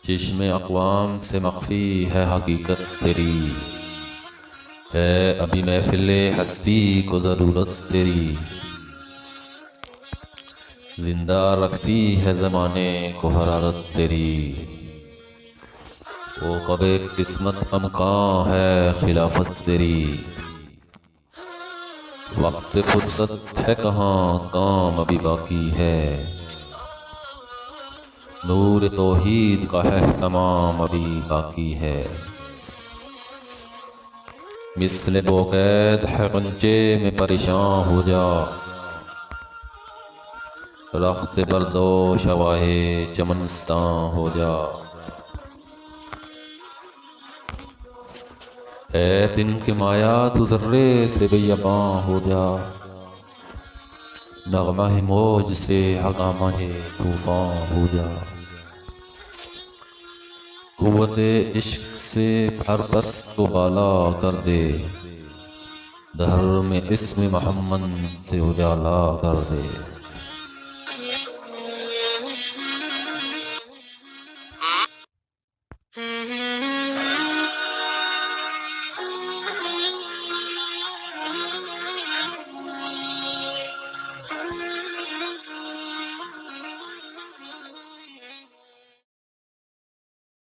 چشم اقوام سے مخفی ہے حقیقت تیری، ہے ابھی محفل ہستی کو ضرورت تیری، زندہ رکھتی ہے زمانے کو حرارت تیری، وہ کب قسمت ہم کہاں ہے خلافت تیری، وقت فرصت ہے کہاں کام ابھی باقی ہے، نور توحید کا ہے تمام ابھی باقی ہے، مثل بوقید ہے غنچے میں پریشان ہو جا، رخت بردوش ہواہے چمنستان ہو جا، اے دن کے مایا تو ذرے سے بیاباں ہو جا، نغمہ موج سے ہنگامہ طوفان ہو جا، قوت عشق سے ہر پست کو بالا کر دے، دہر میں اسم محمد سے اجالا کر دے۔